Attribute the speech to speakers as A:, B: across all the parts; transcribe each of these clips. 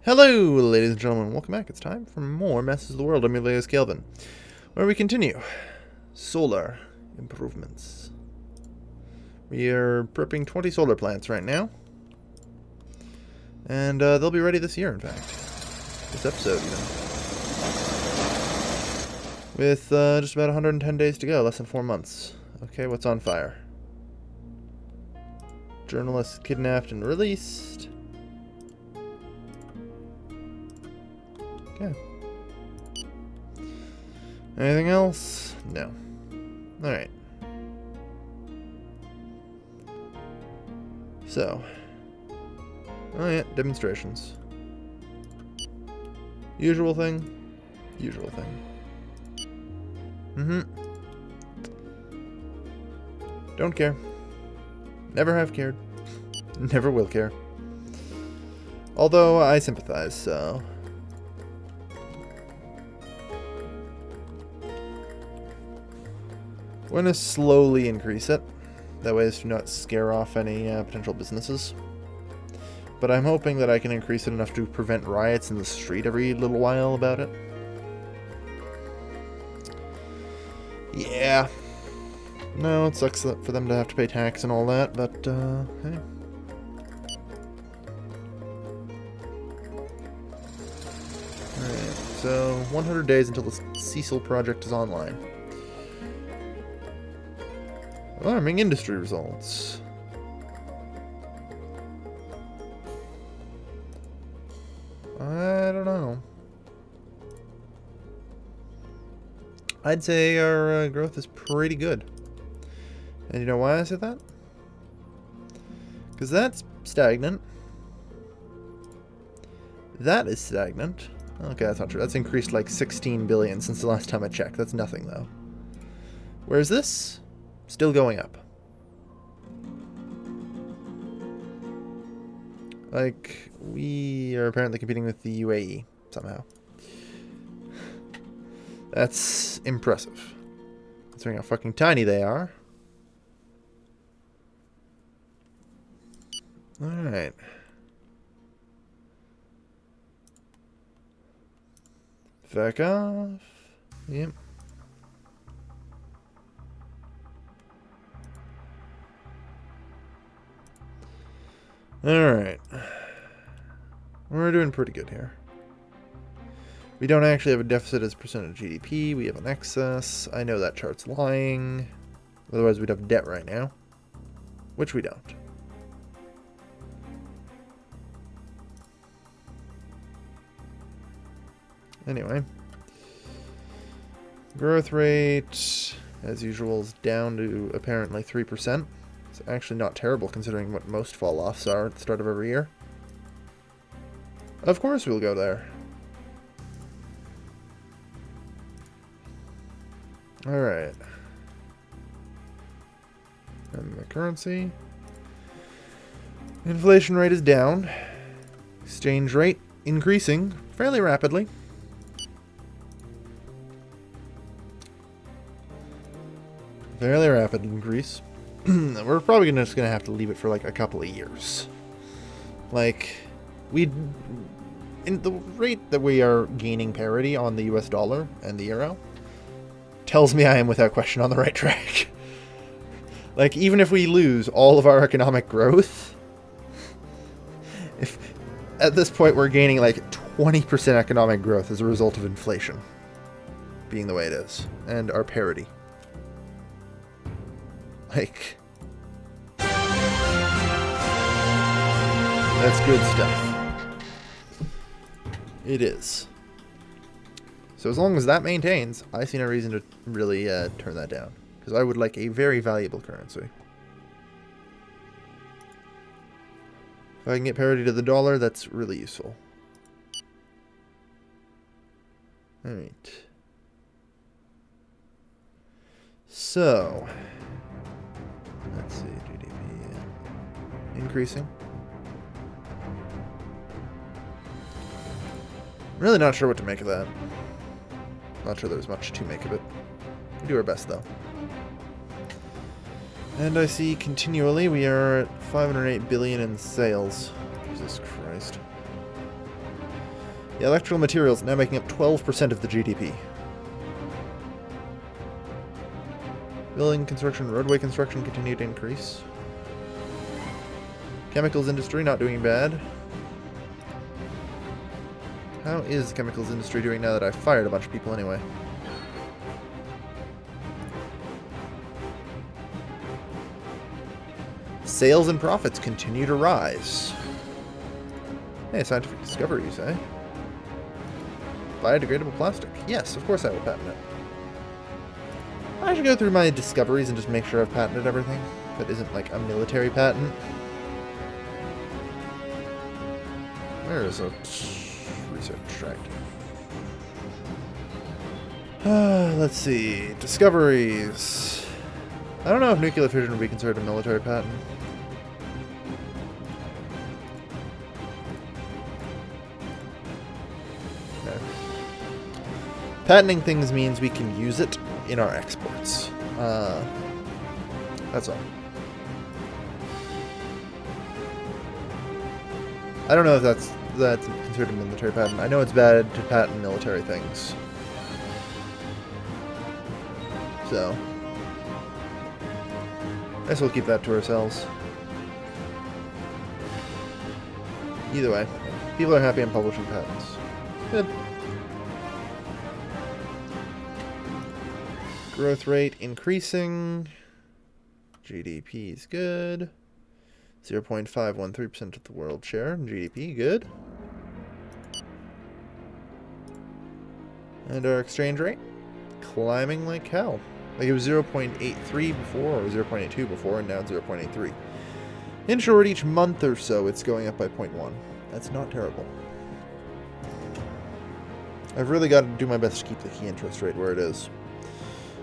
A: Hello, ladies and gentlemen. Welcome back. It's time for more Masters of the World. I'm your latest Kelvin, where we continue solar improvements. We are prepping 20 solar plants right now, and they'll be ready this year, in fact. This episode, even. With just about 110 days to go, less than 4 months. Okay, what's on fire? Journalist kidnapped and released. Okay. Anything else? No. Alright. So. Oh yeah, demonstrations. Usual thing. Usual thing. Don't care. Never have cared. Never will care. Although I sympathize, so... We're going to slowly increase it. That way as to not scare off any potential businesses. But I'm hoping that I can increase it enough to prevent riots in the street every little while about it. Yeah. No, it sucks for them to have to pay tax and all that, but, hey. Alright, so 100 days until the Cecil project is online. Alarming industry results. I don't know. I'd say our growth is pretty good. And you know why I said that? Because that's stagnant. That is stagnant. Okay, that's not true. That's increased like 16 billion since the last time I checked. That's nothing, though. Whereas this? Still going up. Like, we are apparently competing with the UAE somehow. That's impressive. Considering how fucking tiny they are. Alright. Back off. Yep. Alright. We're doing pretty good here. We don't actually have a deficit as a percent of GDP. We have an excess. I know that chart's lying. Otherwise we'd have debt right now. Which we don't. Anyway. Growth rate, as usual, is down to apparently 3%. It's actually not terrible considering what most fall-offs are at the start of every year. Of course we'll go there. Alright. And the currency. Inflation rate is down. Exchange rate increasing fairly rapidly. Fairly rapid increase. We're probably just gonna have to leave it for like a couple of years. Like, in the rate that we are gaining parity on the US dollar and the euro tells me I am without question on the right track. Like, even if we lose all of our economic growth, if at this point we're gaining like 20% economic growth as a result of inflation being the way it is, and our parity. Like, that's good stuff. It is. So as long as that maintains, I see no reason to really turn that down. Because I would like a very valuable currency. If I can get parity to the dollar, that's really useful. Alright. So... let's see, GDP increasing. Really not sure what to make of that. Not sure there's much to make of it. We do our best though. And I see continually we are at 508 billion in sales. Jesus Christ. The electrical materials now making up 12% of the GDP. Building construction, roadway construction continue to increase. Chemicals industry not doing bad. How is the chemicals industry doing now that I've fired a bunch of people anyway? Sales and profits continue to rise. Hey, scientific discoveries, eh? Biodegradable plastic. Yes, of course I will patent it. I should go through my discoveries and just make sure I've patented everything. That isn't like a military patent. Where is a research tract? Let's see. Discoveries. I don't know if nuclear fission would be considered a military patent. Okay. Patenting things means we can use it in our exports. That's all. I don't know if that's considered a military patent. I know it's bad to patent military things. So, I guess we'll keep that to ourselves. Either way, people are happy I'm publishing patents. Good. Growth rate increasing. GDP is good. 0.513% of the world share in GDP, good. And our exchange rate climbing like hell. Like it was 0.83 before, or 0.82 before, and now it's 0.83. In short, each month or so, it's going up by 0.1. That's not terrible. I've really got to do my best to keep the key interest rate where it is,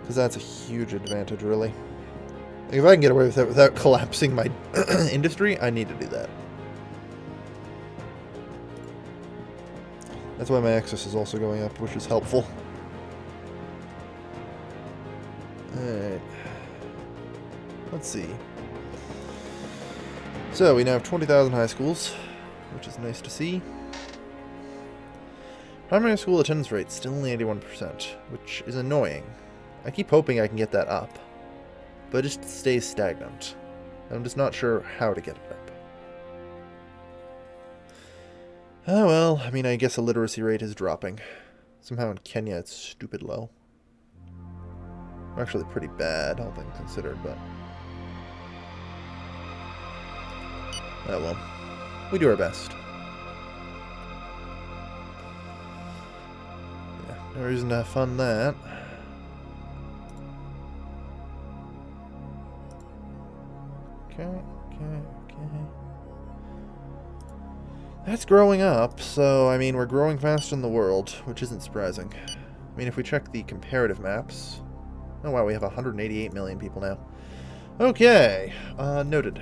A: because that's a huge advantage, really. Like if I can get away with it without collapsing my industry, I need to do that. That's why my excess is also going up, which is helpful. Alright. Let's see. So, we now have 20,000 high schools, which is nice to see. Primary school attendance rate still only 81%, which is annoying. I keep hoping I can get that up, but it just stays stagnant. I'm just not sure how to get it up. Oh well, I mean, I guess the literacy rate is dropping. Somehow in Kenya it's stupid low. Actually pretty bad, all things considered, but... oh well. We do our best. Yeah, no reason to fund that. Okay. That's growing up, so, I mean, we're growing faster in the world, which isn't surprising. I mean, if we check the comparative maps... oh wow, we have 188 million people now. Okay, noted.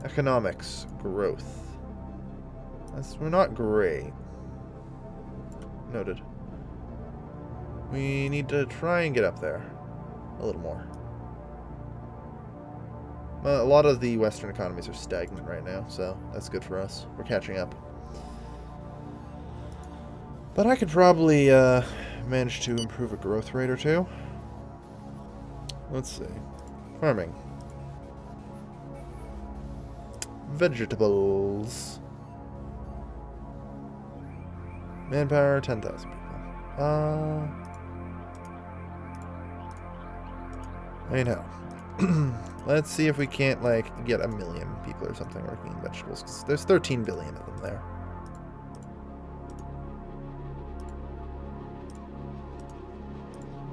A: Economics, growth. We're not great. Noted. We need to try and get up there. A little more. A lot of the Western economies are stagnant right now, so that's good for us. We're catching up. But I could probably manage to improve a growth rate or two. Let's see. Farming. Vegetables. Manpower, 10,000 people. I know. Let's see if we can't, like, get 1 million people or something working in vegetables. 'Cause there's 13 billion of them there.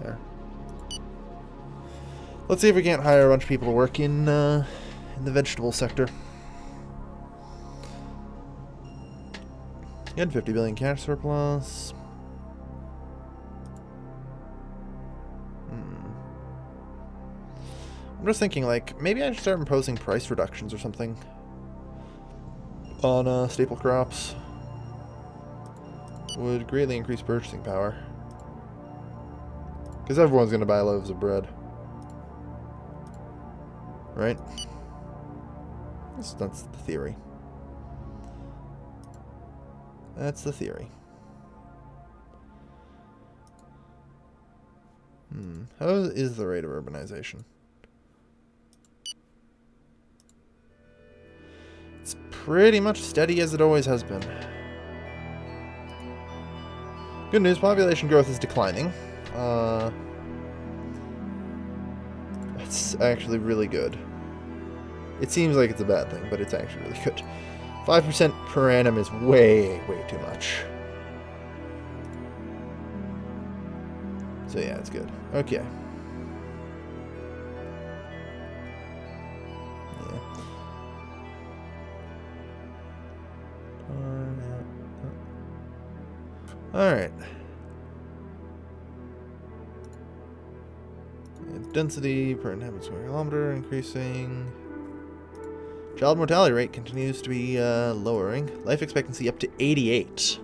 A: There. Let's see if we can't hire a bunch of people to work in the vegetable sector. Good, 50 billion cash surplus. I'm just thinking, like, maybe I should start imposing price reductions or something on staple crops. Would greatly increase purchasing power. Because everyone's going to buy loaves of bread. Right? That's the theory. That's the theory. How is the rate of urbanization? It's pretty much steady as it always has been. Good news, population growth is declining. That's actually really good. It seems like it's a bad thing, but it's actually really good. 5% per annum is way, way too much. So yeah, it's good. Okay. Yeah. Alright. Density per inhabitant square kilometer increasing. Child mortality rate continues to be lowering. Life expectancy up to 88.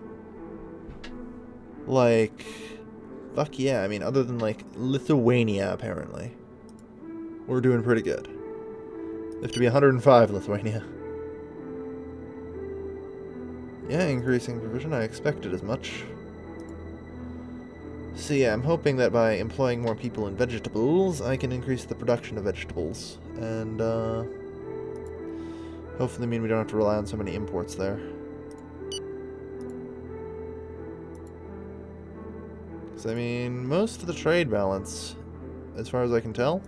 A: Like, fuck yeah. I mean, other than like Lithuania, apparently, we're doing pretty good. They have to be 105, Lithuania. Yeah, increasing provision. I expected as much. So yeah, I'm hoping that by employing more people in vegetables, I can increase the production of vegetables. And, hopefully mean we don't have to rely on so many imports there. Because, I mean, most of the trade balance, as far as I can tell,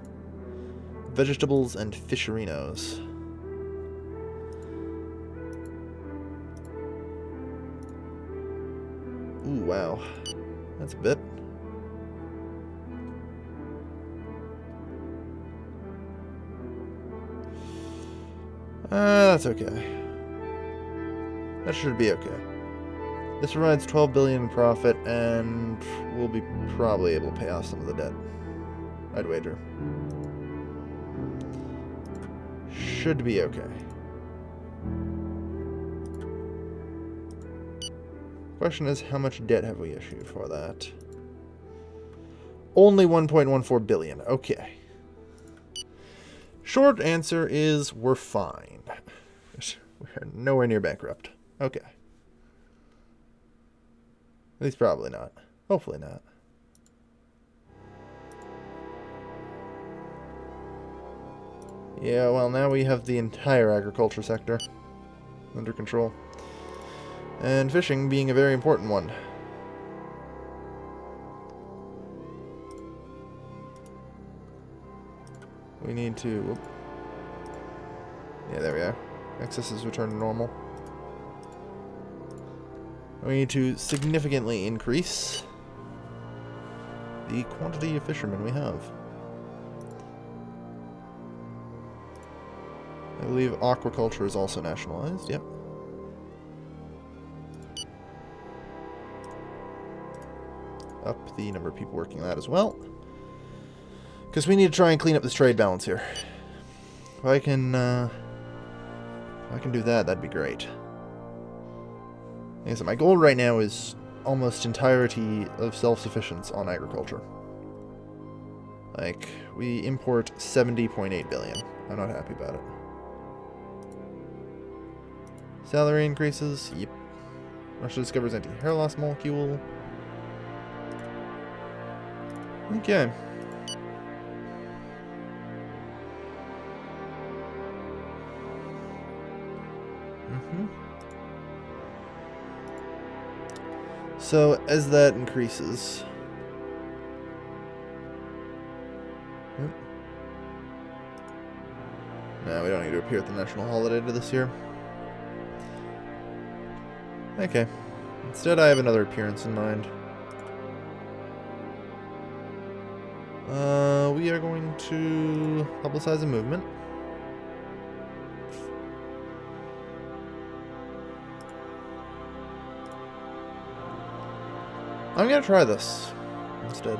A: vegetables and fisherinos. Ooh, wow. That's a bit. That's okay. That should be okay. This provides 12 billion in profit, and we'll be probably able to pay off some of the debt. I'd wager. Should be okay. Question is, how much debt have we issued for that? Only 1.14 billion. Okay. Short answer is we're fine. We're nowhere near bankrupt. Okay. At least probably not. Hopefully not. Yeah, well, now we have the entire agriculture sector under control. And fishing being a very important one. We need to... Whoop. Yeah, there we are. Excesses return to normal. We need to significantly increase the quantity of fishermen we have. I believe aquaculture is also nationalized, yep. Up the number of people working that as well. Because we need to try and clean up this trade balance here. If I can do that, that'd be great. Like I said, my goal right now is almost entirety of self-sufficiency on agriculture. Like, we import 70.8 billion. I'm not happy about it. Salary increases, yep. Russia discovers anti-hair loss molecule. Okay. So, as that increases... No, we don't need to appear at the national holiday this year. Okay. Instead, I have another appearance in mind. We are going to publicize a movement. I'm gonna try this instead.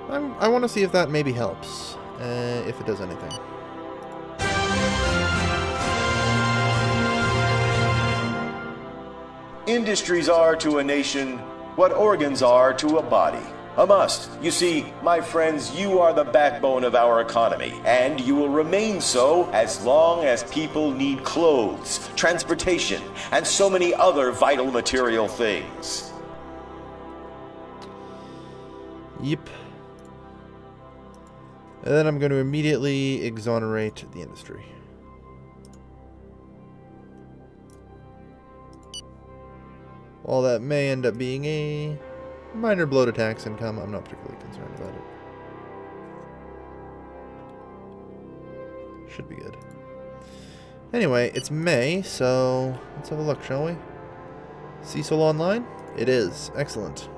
A: I want to see if that maybe helps, if it does anything.
B: Industries are to a nation what organs are to a body. A must. You see, my friends, you are the backbone of our economy, and you will remain so as long as people need clothes, transportation, and so many other vital material things.
A: Yep. And then I'm going to immediately exonerate the industry. While that may end up being a minor blow to tax income, I'm not particularly concerned about it. Should be good. Anyway, it's May, so let's have a look, shall we? Cecil Online? It is. Excellent.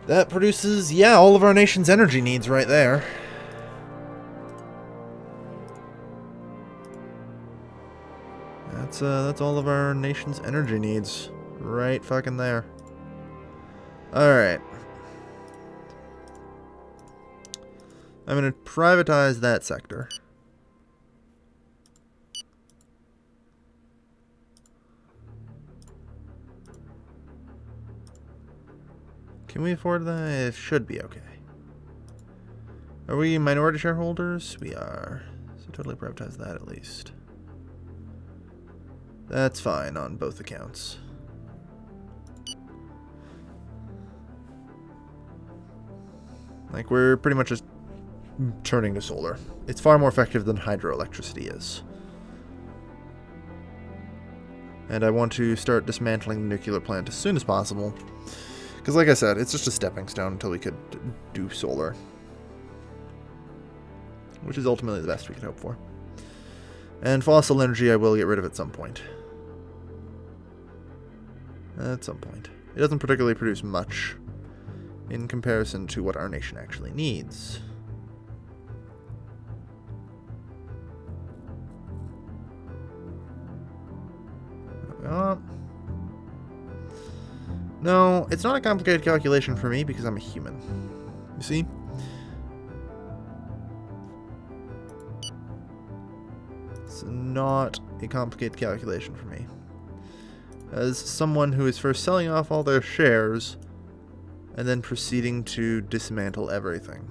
A: That produces, yeah, all of our nation's energy needs right there. That's all of our nation's energy needs. Right fucking there. Alright. I'm going to privatize that sector. Can we afford that? It should be okay. Are we minority shareholders? We are. So totally privatize that at least. That's fine on both accounts. Like, we're pretty much just turning to solar. It's far more effective than hydroelectricity is. And I want to start dismantling the nuclear plant as soon as possible. Because, like I said, it's just a stepping stone until we could do solar. Which is ultimately the best we could hope for. And fossil energy I will get rid of at some point. At some point. It doesn't particularly produce much in comparison to what our nation actually needs. No, it's not a complicated calculation for me because I'm a human. You see? It's not a complicated calculation for me. As someone who is first selling off all their shares and then proceeding to dismantle everything.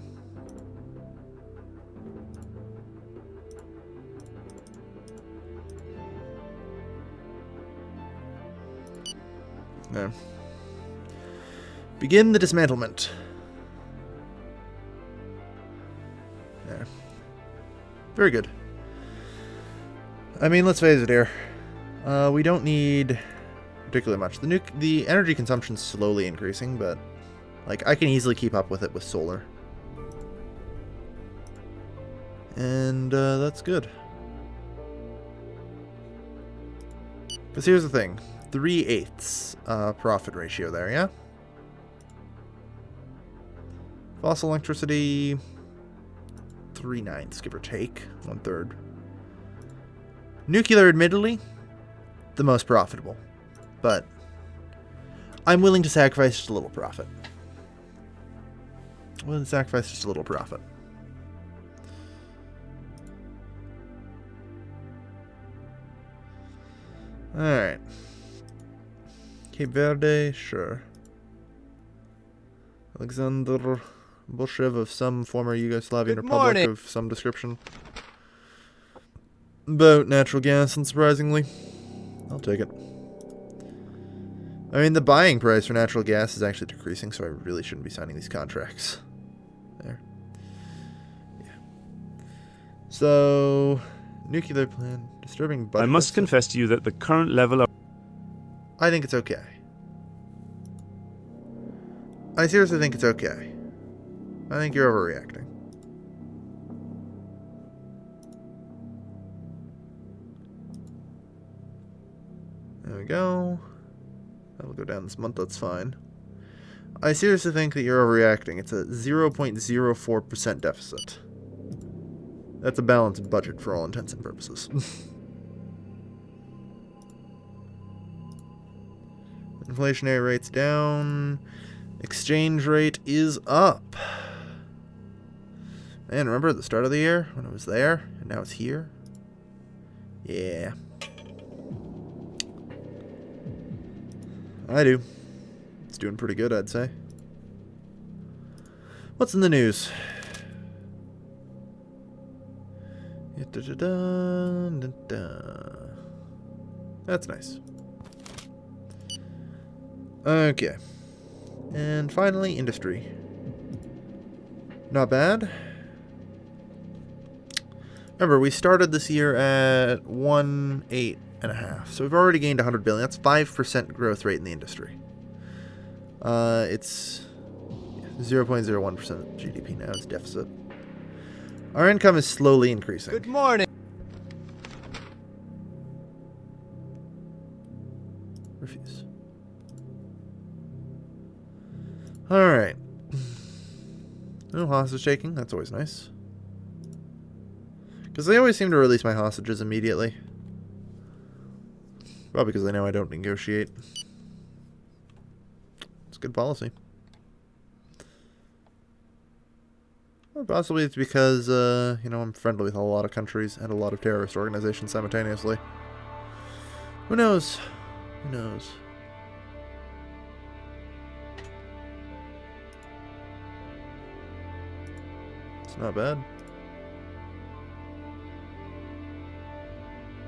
A: There. Begin the dismantlement. There. Very good. I mean, let's face it here. We don't need particularly much. The energy consumption's slowly increasing, but like I can easily keep up with it with solar. And that's good. Because here's the thing. 3/8 profit ratio there, yeah? Fossil electricity, 3/9, give or take, 1/3. Nuclear, admittedly, the most profitable, but I'm willing to sacrifice just a little profit. Willing to sacrifice just a little profit. Alright. Cape Verde, sure. Alexander Bolshev of some former Yugoslavian republic of some description. About natural gas, unsurprisingly. I'll take it. I mean, the buying price for natural gas is actually decreasing, so I really shouldn't be signing these contracts. There. Yeah. So, nuclear plant, disturbing budget.
C: I must confess to you that the current level of...
A: I think it's okay. I seriously think it's okay. I think you're overreacting. There we go. That'll go down this month, that's fine. I seriously think that you're overreacting. It's a 0.04% deficit. That's a balanced budget for all intents and purposes. Inflationary rate's down. Exchange rate is up. Man, remember at the start of the year when it was there and now it's here? Yeah. I do. It's doing pretty good, I'd say. What's in the news? That's nice. Okay. And finally, industry. Not bad. Remember, we started this year at 108.5, so we've already gained 100 billion. That's 5% growth rate in the industry. It's 0.01% of GDP now. It's deficit. Our income is slowly increasing.
D: Good morning.
A: Refuse. Alright. No hostage taking. That's always nice. Because they always seem to release my hostages immediately. Probably because they know I don't negotiate. It's good policy. Or possibly it's because, you know, I'm friendly with a lot of countries and a lot of terrorist organizations simultaneously. Who knows? Who knows? It's not bad.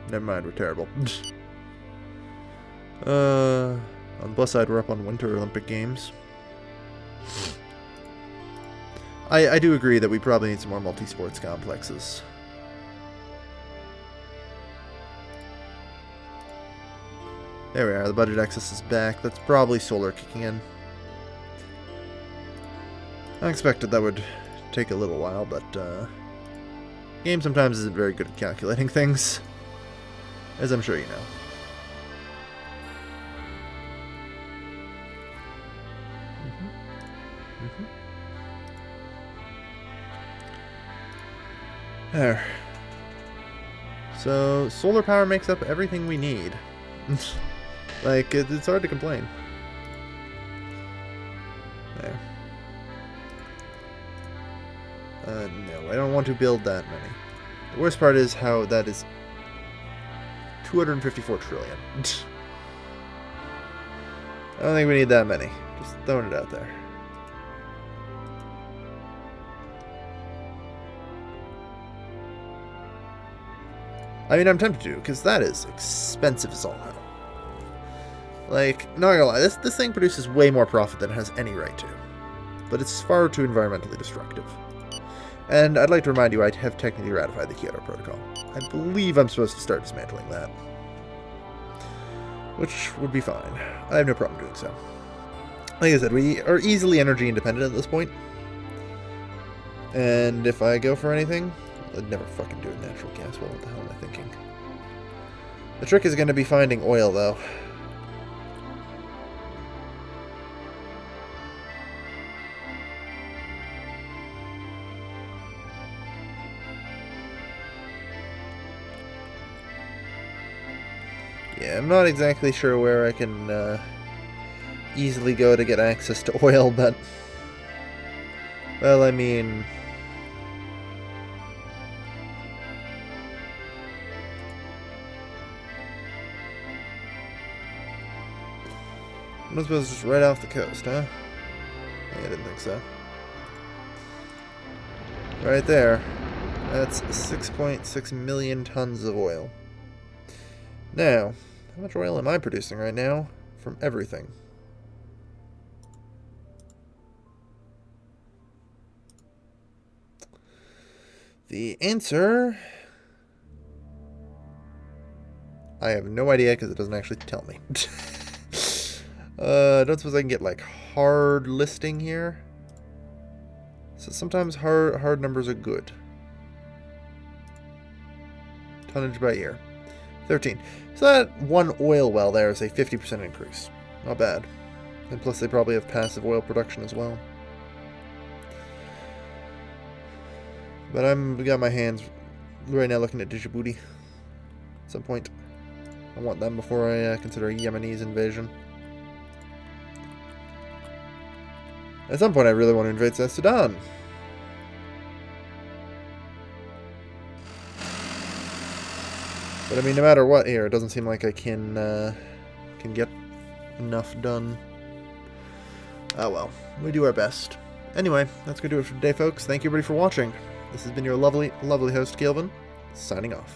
A: Never mind, we're terrible. On the plus side, we're up on Winter Olympic Games. I do agree that we probably need some more multi-sports complexes. There we are, the budget excess is back. That's probably solar kicking in. I expected that would take a little while, but the game sometimes isn't very good at calculating things, as I'm sure you know. There. So, solar power makes up everything we need. Like, it's hard to complain. There. No, I don't want to build that many. The worst part is how that is 254 trillion. I don't think we need that many. Just throwing it out there. I mean, I'm tempted to, because that is expensive as all hell. Like, not gonna lie, this thing produces way more profit than it has any right to. But it's far too environmentally destructive. And I'd like to remind you, I have technically ratified the Kyoto Protocol. I believe I'm supposed to start dismantling that. Which would be fine. I have no problem doing so. Like I said, we are easily energy independent at this point. And if I go for anything, I'd never fucking do a natural gas well. What the hell am I thinking? The trick is going to be finding oil, though. Yeah, I'm not exactly sure where I can easily go to get access to oil, but... Well, I mean... I suppose just right off the coast, huh? Yeah, I didn't think so. Right there. That's 6.6 million tons of oil. Now, how much oil am I producing right now from everything? The answer... I have no idea because it doesn't actually tell me. I don't suppose I can get, like, hard listing here. So sometimes hard numbers are good. Tonnage by year. 13. So that one oil well there is a 50% increase. Not bad. And plus they probably have passive oil production as well. But I'm got my hands right now looking at Djibouti. At some point. I want them before I consider a Yemenis invasion. At some point I really want to invade South Sudan. But I mean, no matter what here, it doesn't seem like I can get enough done. Oh well, we do our best. Anyway, that's going to do it for today, folks. Thank you everybody for watching. This has been your lovely, lovely host, Kelvin, signing off.